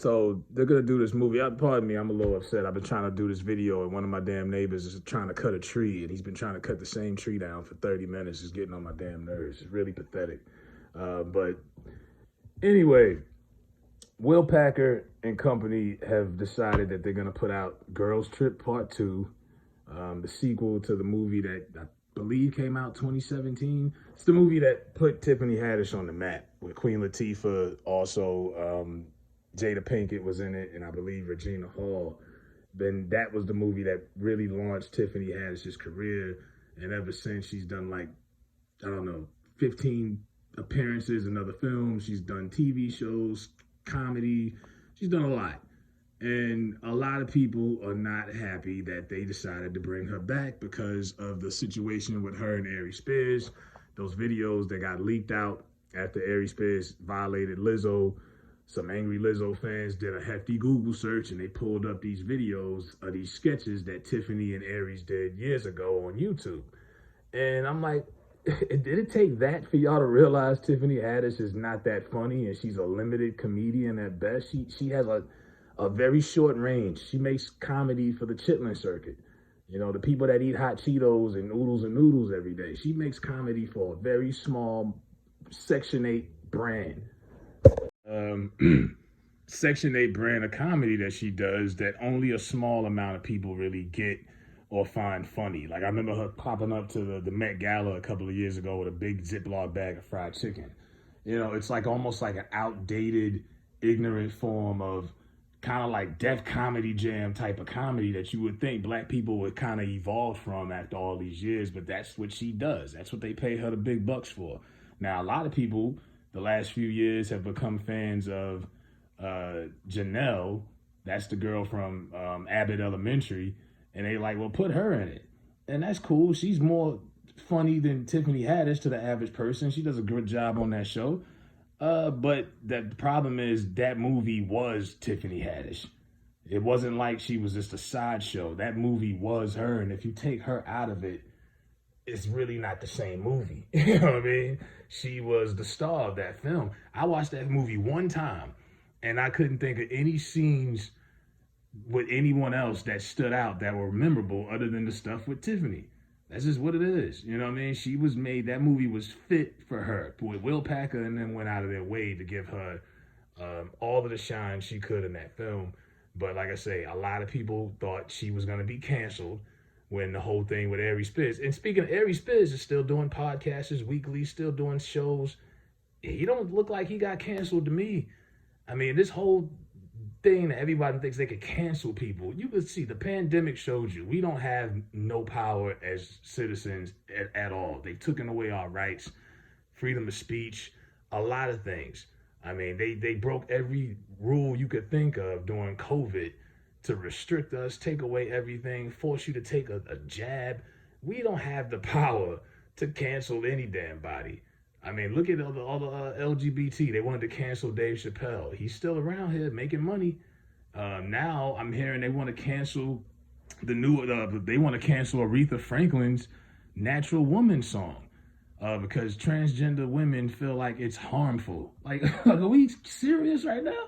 So they're gonna do this movie. Pardon me, I'm a little upset. I've been trying to do this video, and one of my damn neighbors is trying to cut a tree, and he's been trying to cut the same tree down for 30 minutes. It's getting on my damn nerves. It's really pathetic. But anyway, Will Packer and company have decided that they're gonna put out Girls Trip Part 2, the sequel to the movie that I believe came out 2017. It's the movie that put Tiffany Haddish on the map with Queen Latifah, also Jada Pinkett was in it, and I believe Regina Hall. Then that was the movie that really launched Tiffany Haddish's career, and ever since she's done like, I don't know, 15 appearances in other films. She's done TV shows, comedy. She's done a lot. And a lot of people are not happy that they decided to bring her back because of the situation with her and Aries Spears. Those videos that got leaked out after Aries Spears violated Lizzo. Some angry Lizzo fans did a hefty Google search and they pulled up these videos of these sketches that Tiffany and Aries did years ago on YouTube. And I'm like, did it take that for y'all to realize Tiffany Haddish is not that funny and she's a limited comedian at best? She has a very short range. She makes comedy for the chitlin circuit. You know, the people that eat hot Cheetos and noodles every day. She makes comedy for a very small Section 8 brand. Section 8 brand of comedy that she does that only a small amount of people really get or find funny. Like I remember her popping up to the Met Gala a couple of years ago with a big Ziploc bag of fried chicken. You know, it's like almost like an outdated, ignorant form of kind of like Def Comedy Jam type of comedy that you would think black people would kind of evolve from after all these years, but that's what she does. That's what they pay her the big bucks for. Now, a lot of people the last few years have become fans of Janelle. That's the girl from Abbott Elementary. And they like, well, put her in it. And that's cool. She's more funny than Tiffany Haddish to the average person. She does a good job on that show. But the problem is that movie was Tiffany Haddish. It wasn't like she was just a sideshow. That movie was her. And if you take her out of it, it's really not the same movie. You know what I mean? She was the star of that film. I watched that movie one time and I couldn't think of any scenes with anyone else that stood out that were memorable other than the stuff with Tiffany. That's just what it is. You know what I mean? She was made, that movie was fit for her. With Will Packer and then went out of their way to give her all of the shine she could in that film. But like I say, a lot of people thought she was going to be canceled when the whole thing with Aries Spears. And speaking of Aries Spears, is still doing podcasts weekly, still doing shows. He don't look like he got canceled to me. I mean, this whole thing that everybody thinks they could cancel people. You could see the pandemic showed you we don't have no power as citizens at all. They've taken away our rights, freedom of speech, a lot of things. I mean, they broke every rule you could think of during COVID to restrict us, take away everything, force you to take a jab. We don't have the power to cancel any damn body. I mean, look at all the LGBT. They wanted to cancel Dave Chappelle. He's still around here making money. Now I'm hearing they want to cancel they want to cancel Aretha Franklin's Natural Woman song because transgender women feel like it's harmful. Like, are we serious right now?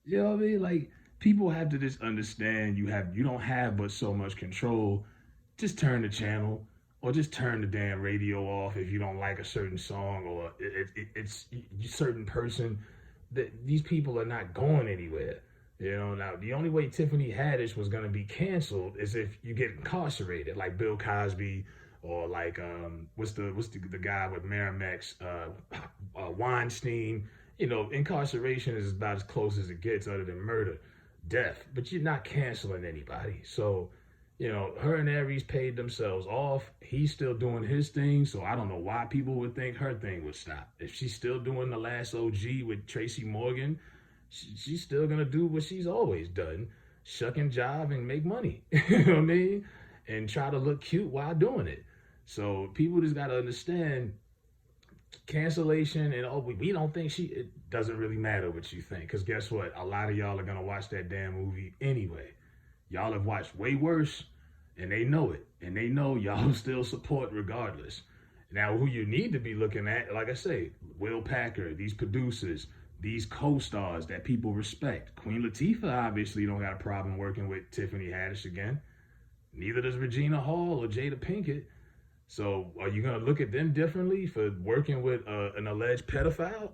You know what I mean? Like, people have to just understand you don't have but so much control. Just turn the channel. Or just turn the damn radio off if you don't like a certain song or it's a certain person. That these people are not going anywhere. You know, now the only way Tiffany Haddish was going to be canceled is if you get incarcerated, like Bill Cosby or like what's the guy with Miramax, Weinstein. You know, incarceration is about as close as it gets, other than murder, death. But you're not canceling anybody, so. You know, her and Aries paid themselves off. He's still doing his thing, so I don't know why people would think her thing would stop. If she's still doing The Last OG with Tracy Morgan, she's still going to do what she's always done, shuck and jive and make money, you know what I mean? And try to look cute while doing it. So people just got to understand cancellation and we don't think it doesn't really matter what you think. Because guess what? A lot of y'all are going to watch that damn movie anyway. Y'all have watched way worse, and they know it. And they know y'all still support regardless. Now, who you need to be looking at, like I say, Will Packer, these producers, these co-stars that people respect. Queen Latifah obviously don't got a problem working with Tiffany Haddish again. Neither does Regina Hall or Jada Pinkett. So are you going to look at them differently for working with an alleged pedophile?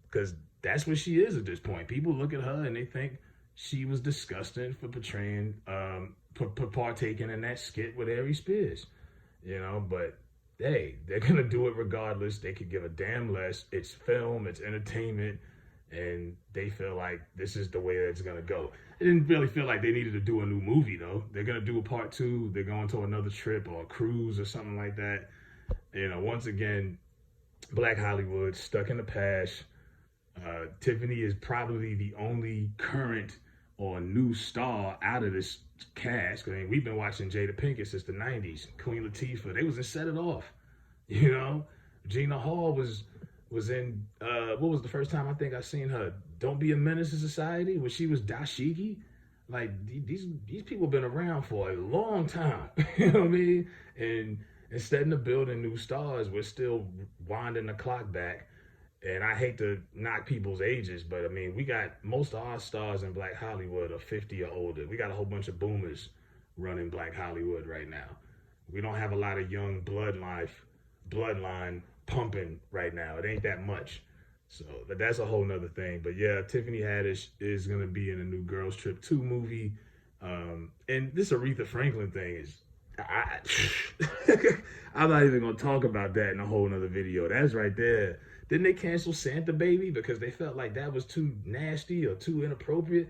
Because that's what she is at this point. People look at her and they think she was disgusting for portraying, for partaking in that skit with Aries Spears. You know, but hey, they're going to do it regardless. They could give a damn less. It's film, it's entertainment, and they feel like this is the way that it's going to go. It didn't really feel like they needed to do a new movie, though. They're going to do a part 2. They're going to another trip or a cruise or something like that. You know, once again, Black Hollywood, stuck in the past. Tiffany is probably the only current or new star out of this cast. I mean, we've been watching Jada Pinkett since the 90s. Queen Latifah, they was in Set It Off. You know, Gina Hall was in, what was the first time I think I seen her? Don't Be a Menace to Society, where she was dashiki. Like, these people been around for a long time. You know what I mean? And instead of building new stars, we're still winding the clock back. And I hate to knock people's ages, but I mean, we got most of our stars in Black Hollywood are 50 or older. We got a whole bunch of boomers running Black Hollywood right now. We don't have a lot of young bloodline pumping right now. It ain't that much. So that's a whole nother thing. But yeah, Tiffany Haddish is going to be in a new Girls Trip 2 movie. And this Aretha Franklin thing is, I'm not even going to talk about that in a whole nother video. That's right there. Didn't they cancel Santa Baby because they felt like that was too nasty or too inappropriate?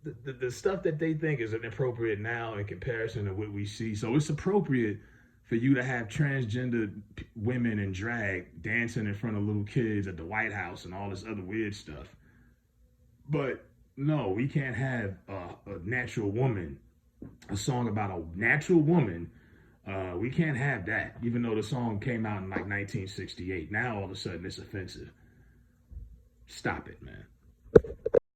The stuff that they think is inappropriate now in comparison to what we see. So it's appropriate for you to have transgender women in drag dancing in front of little kids at the White House and all this other weird stuff. But no, we can't have a natural woman, a song about a natural woman. We can't have that, even though the song came out in like 1968. Now all of a sudden it's offensive. Stop it, man.